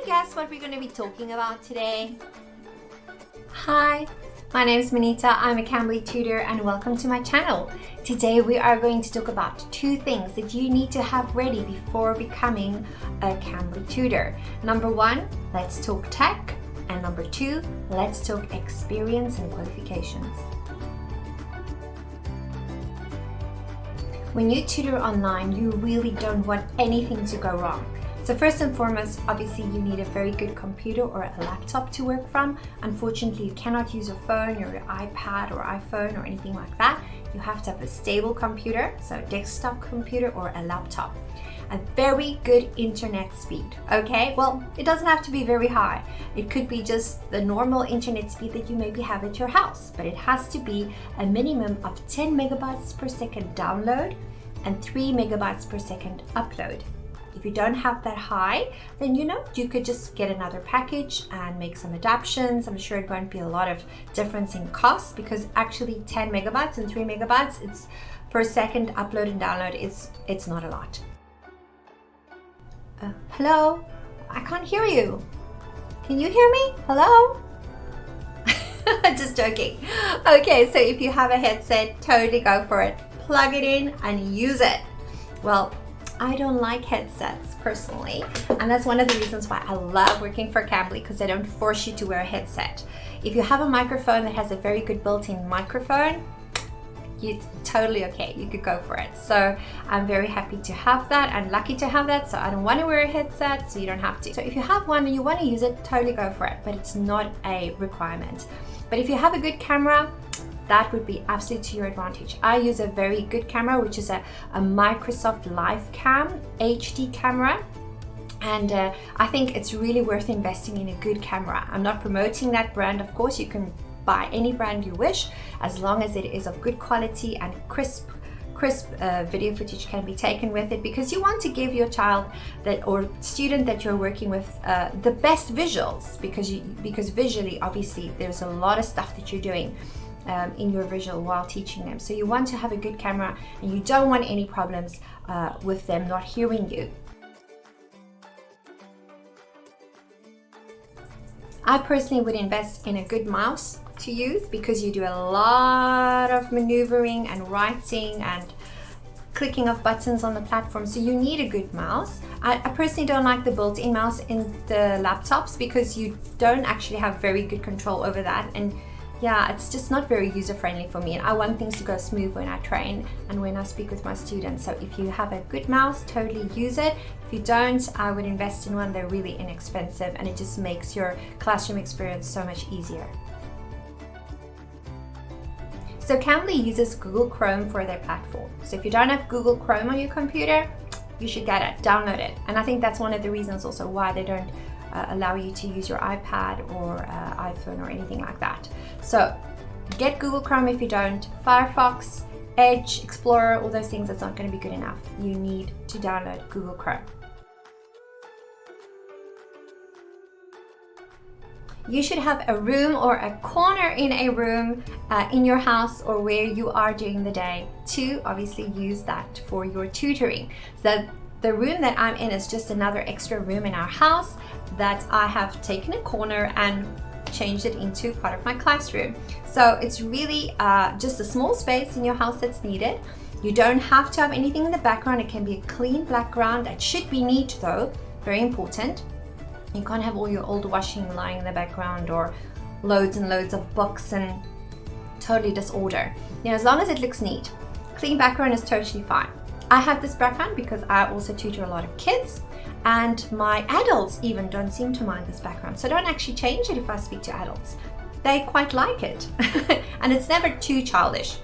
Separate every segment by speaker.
Speaker 1: guess what we're going to be talking about today? Hi, my name is Manita. I'm a Cambly tutor and welcome to my channel. Today we are going to talk about two things that you need to have ready before becoming a Cambly tutor. Number one, let's talk tech, and number two, let's talk experience and qualifications. When you tutor online, you really don't want anything to go wrong. So first and foremost, obviously you need a very good computer or a laptop to work from. Unfortunately, you cannot use your phone or your iPad or iPhone or anything like that. You have to have a stable computer, so a desktop computer or a laptop. A very good internet speed, okay? Well, it doesn't have to be very high. It could be just the normal internet speed that you maybe have at your house, but it has to be a minimum of 10 megabytes per second download and 3 megabytes per second upload. If you don't have that high, then you could just get another package and make some adaptations. I'm sure it won't be a lot of difference in cost because actually 10 megabytes and 3 megabytes it's per second upload and download it's not a lot. Hello? I can't hear you. Can you hear me? Hello? Just joking. Okay, so if you have a headset, totally go for it. Plug it in and use it. Well, I don't like headsets personally, and that's one of the reasons why I love working for Cambly, because they don't force you to wear a headset. If you have a microphone that has a very good built-in microphone, it's totally okay, you could go for it. So I'm very happy to have that and lucky to have that, so I don't want to wear a headset, so you don't have to. So if you have one and you want to use it, totally go for it, but it's not a requirement. But if you have a good camera, that would be absolutely to your advantage. I use a very good camera, which is a Microsoft Live Cam HD camera. And I think it's really worth investing in a good camera. I'm not promoting that brand, of course. You can buy any brand you wish, as long as it is of good quality and crisp video footage can be taken with it, because you want to give your child or student that you're working with the best visuals, because visually, obviously, there's a lot of stuff that you're doing in your visual while teaching them. So you want to have a good camera and you don't want any problems with them not hearing you. I personally would invest in a good mouse to use, because you do a lot of maneuvering and writing and clicking of buttons on the platform, so you need a good mouse. I personally don't like the built-in mouse in the laptops because you don't actually have very good control over that, and yeah, it's just not very user-friendly for me, and I want things to go smooth when I train and when I speak with my students. So if you have a good mouse, totally use it. If you don't, I would invest in one. They're really inexpensive and it just makes your classroom experience so much easier. So Cambly uses Google Chrome for their platform. So if you don't have Google Chrome on your computer, you should get it, download it. And I think that's one of the reasons also why they don't allow you to use your iPad or iPhone or anything like that. So get Google Chrome if you don't. Firefox, Edge, Explorer, all those things, that's not going to be good enough. You need to download Google Chrome. You should have a room or a corner in a room in your house or where you are during the day to obviously use that for your tutoring. So the room that I'm in is just another extra room in our house that I have taken a corner and changed it into part of my classroom. So it's really just a small space in your house that's needed. You don't have to have anything in the background. It can be a clean background. It should be neat though, very important. You can't have all your old washing lying in the background or loads and loads of books and totally disorder. As long as it looks neat, clean background is totally fine. I have this background because I also tutor a lot of kids, and my adults even don't seem to mind this background. So I don't actually change it if I speak to adults. They quite like it and it's never too childish.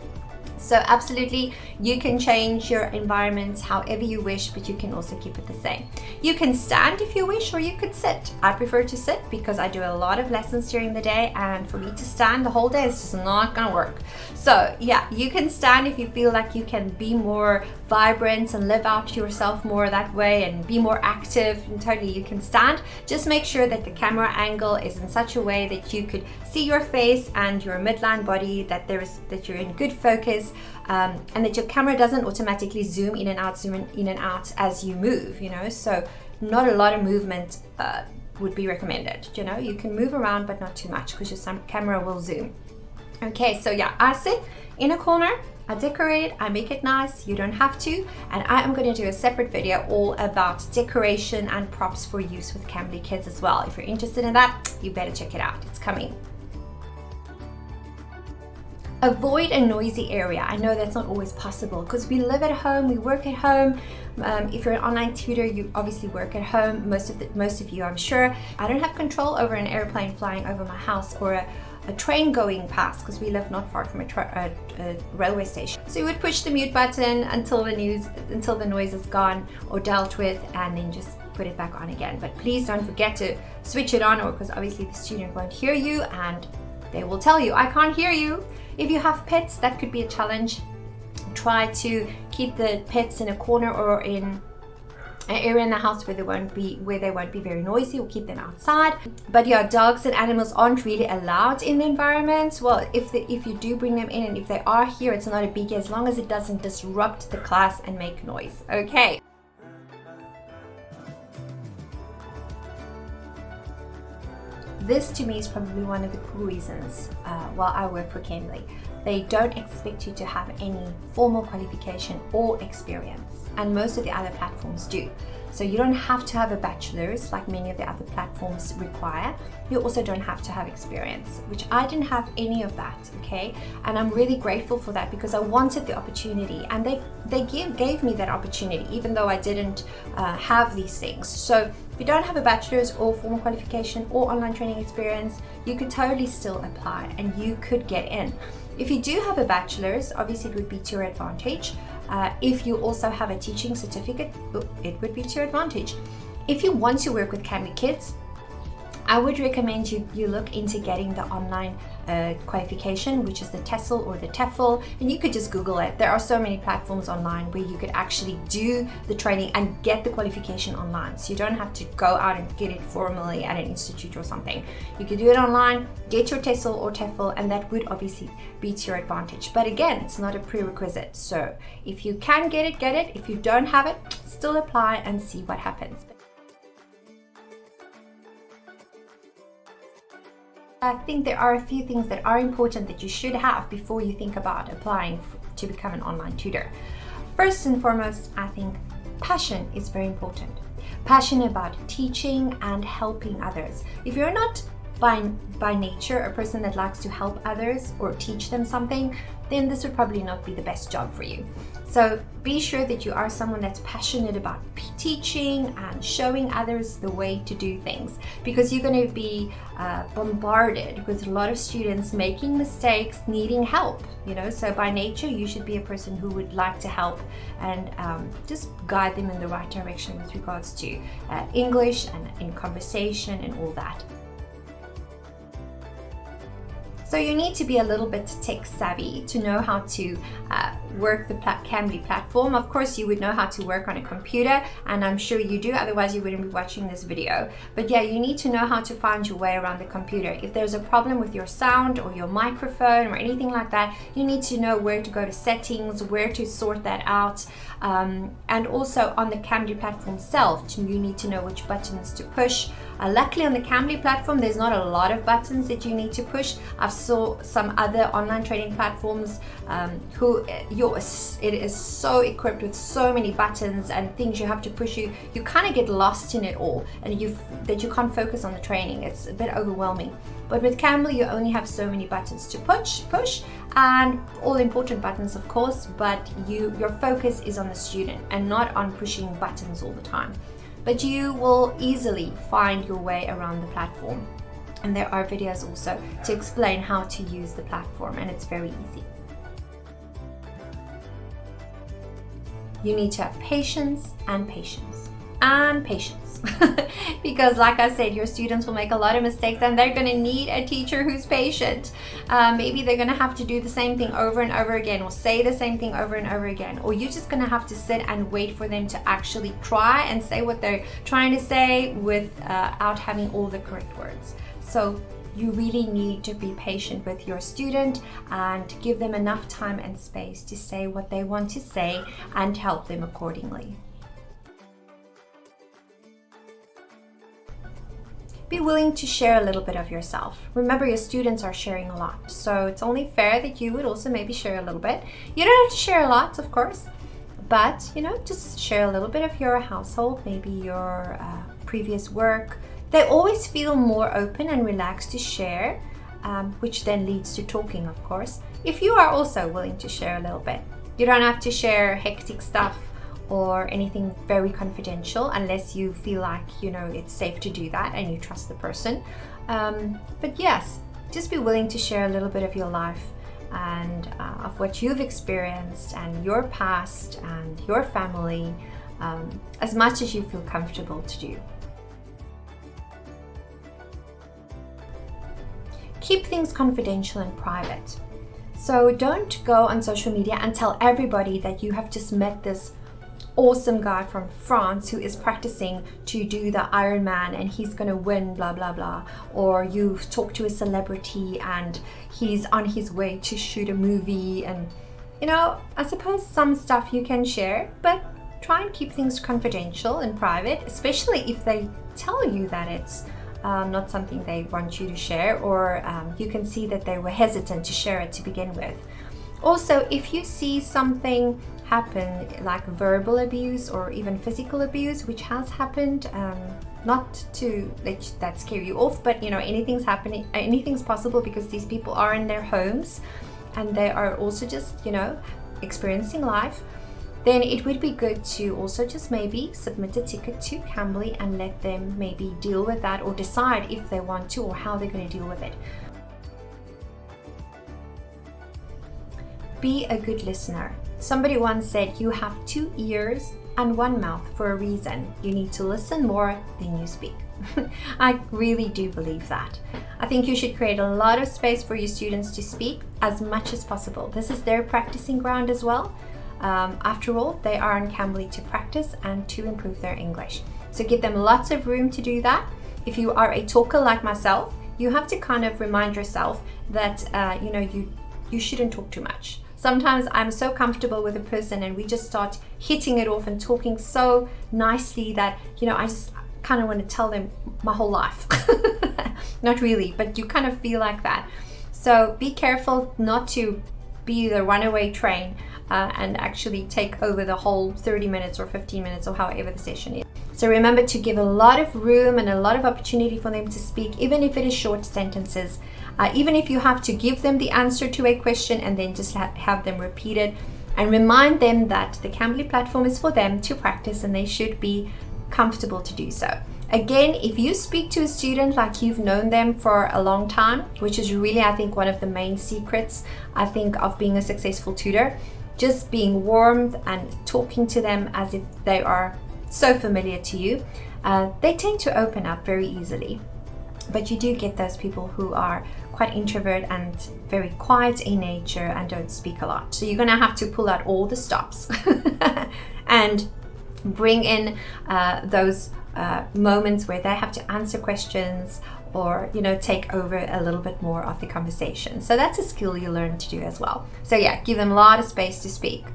Speaker 1: So absolutely, you can change your environments however you wish, but you can also keep it the same. You can stand if you wish, or you could sit. I prefer to sit because I do a lot of lessons during the day, and for me to stand the whole day is just not gonna work. So yeah, you can stand if you feel like you can be more vibrant and live out yourself more that way and be more active, and totally you can stand. Just make sure that the camera angle is in such a way that you could see your face and your midline body, that you're in good focus, and that your camera doesn't automatically zoom in and out as you move, so not a lot of movement would be recommended. You know, you can move around, but not too much because your camera will zoom. Okay, so yeah, I sit in a corner, I decorate it, I make it nice, you don't have to, and I am going to do a separate video all about decoration and props for use with Cambly kids as well. If you're interested in that, you better check it out, it's coming. Avoid a noisy area. I know that's not always possible because we live at home, we work at home. If you're an online tutor, you obviously work at home, most of you, I'm sure. I don't have control over an airplane flying over my house or a train going past because we live not far from a railway station. So you would push the mute button until the noise is gone or dealt with, and then just put it back on again. But please don't forget to switch it on, or because obviously the student won't hear you and they will tell you, I can't hear you. If you have pets, that could be a challenge. Try to keep the pets in a corner or in an area in the house where they won't be very noisy, or keep them outside. But yeah, dogs and animals aren't really allowed in the environment. Well, if you do bring them in and if they are here, it's not a biggie as long as it doesn't disrupt the class and make noise. Okay. This to me is probably one of the cool reasons why I work for Cambly. They don't expect you to have any formal qualification or experience, and most of the other platforms do. So you don't have to have a bachelor's like many of the other platforms require. You also don't have to have experience, which I didn't have any of that, okay? And I'm really grateful for that because I wanted the opportunity, and they gave me that opportunity even though I didn't have these things. So if you don't have a bachelor's or formal qualification or online training experience, you could totally still apply and you could get in. If you do have a bachelor's, obviously it would be to your advantage. If you also have a teaching certificate, it would be to your advantage. If you want to work with Cambly kids, I would recommend you look into getting the online qualification, which is the TESOL or the TEFL, and you could just Google it. There are so many platforms online where you could actually do the training and get the qualification online. So you don't have to go out and get it formally at an institute or something. You could do it online, get your TESOL or TEFL, and that would obviously be to your advantage. But again, it's not a prerequisite. So if you can get it, get it. If you don't have it, still apply and see what happens. I think there are a few things that are important that you should have before you think about applying to become an online tutor. First and foremost, I think passion is very important. Passion about teaching and helping others. If you're not by nature a person that likes to help others or teach them something, then this would probably not be the best job for you. So be sure that you are someone that's passionate about teaching and showing others the way to do things, because you're going to be bombarded with a lot of students making mistakes, needing help, you know. So by nature, you should be a person who would like to help and just guide them in the right direction with regards to English and in conversation and all that. So you need to be a little bit tech savvy to know how to work the Cambly platform. Of course, you would know how to work on a computer, and I'm sure you do, otherwise you wouldn't be watching this video. But yeah, you need to know how to find your way around the computer. If there's a problem with your sound or your microphone or anything like that, you need to know where to go to settings, where to sort that out. And also on the Cambly platform itself, you need to know which buttons to push. Luckily on the Cambly platform, there's not a lot of buttons that you need to push. I've saw some other online training platforms it is so equipped with so many buttons and things you have to push. You kind of get lost in it all, and you can't focus on the training. It's a bit overwhelming. But with Cambly, you only have so many buttons to push, and all important buttons, of course, but your focus is on the student and not on pushing buttons all the time. But you will easily find your way around the platform. And there are videos also to explain how to use the platform, and it's very easy. You need to have patience and patience and patience. Because like I said, your students will make a lot of mistakes and they're going to need a teacher who's patient. Maybe they're going to have to do the same thing over and over again, or say the same thing over and over again, or you're just going to have to sit and wait for them to actually try and say what they're trying to say without having all the correct words. So you really need to be patient with your student and give them enough time and space to say what they want to say and help them accordingly. be willing to share a little bit of yourself. Remember, your students are sharing a lot, so it's only fair that you would also maybe share a little bit. You don't have to share a lot, of course, but just share a little bit of your household, maybe your previous work. They always feel more open and relaxed to share, which then leads to talking, of course, if you are also willing to share a little bit. You don't have to share hectic stuff or anything very confidential unless you feel like it's safe to do that and you trust the person. But yes, just be willing to share a little bit of your life and of what you've experienced and your past and your family, as much as you feel comfortable to do. Keep things confidential and private. So don't go on social media and tell everybody that you have just met this awesome guy from France who is practicing to do the Ironman and he's gonna win, blah blah blah. Or you've talked to a celebrity and he's on his way to shoot a movie. And I suppose some stuff you can share, but try and keep things confidential and private, especially if they tell you that it's not something they want you to share, or you can see that they were hesitant to share it to begin with. Also, if you see something happen like verbal abuse or even physical abuse, which has happened, not to let that scare you off, but anything's happening, anything's possible, because these people are in their homes and they are also just experiencing life. Then it would be good to also just maybe submit a ticket to Cambly and let them maybe deal with that, or decide if they want to or how they're going to deal with it. Be a good listener. Somebody once said you have 2 ears and 1 mouth for a reason. You need to listen more than you speak. I really do believe that. I think you should create a lot of space for your students to speak as much as possible. This is their practicing ground as well. After all, they are on Cambly to practice and to improve their English. So give them lots of room to do that. If you are a talker like myself, you have to kind of remind yourself that you shouldn't talk too much. Sometimes I'm so comfortable with a person and we just start hitting it off and talking so nicely that I just kind of want to tell them my whole life. Not really, but you kind of feel like that. So be careful not to be the runaway train and actually take over the whole 30 minutes or 15 minutes or however the session is. So remember to give a lot of room and a lot of opportunity for them to speak, even if it is short sentences. Even if you have to give them the answer to a question and then just have them repeat it, and remind them that the Cambly platform is for them to practice and they should be comfortable to do so. Again, if you speak to a student like you've known them for a long time, which is really, I think, one of the main secrets, I think, of being a successful tutor, just being warm and talking to them as if they are so familiar to you, they tend to open up very easily. But you do get those people who are quite introvert and very quiet in nature and don't speak a lot. So you're gonna have to pull out all the stops and bring in those moments where they have to answer questions or take over a little bit more of the conversation. So that's a skill you learn to do as well. So yeah, give them a lot of space to speak.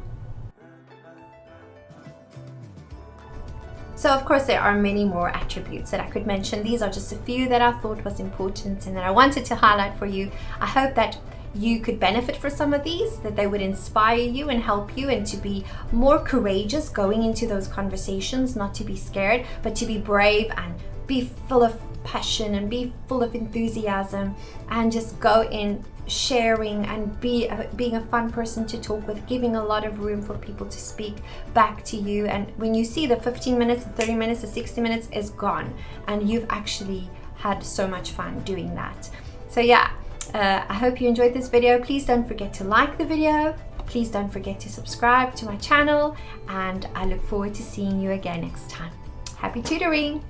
Speaker 1: So of course there are many more attributes that I could mention. These are just a few that I thought was important and that I wanted to highlight for you. I hope that you could benefit from some of these, that they would inspire you and help you, and to be more courageous going into those conversations, not to be scared, but to be brave and be full of passion and be full of enthusiasm and just go in sharing and being a fun person to talk with, giving a lot of room for people to speak back to you. And when you see the 15 minutes, the 30 minutes, the 60 minutes is gone and you've actually had so much fun doing that. So yeah, I hope you enjoyed this video. Please don't forget to like the video. Please don't forget to subscribe to my channel, and I look forward to seeing you again next time. Happy tutoring!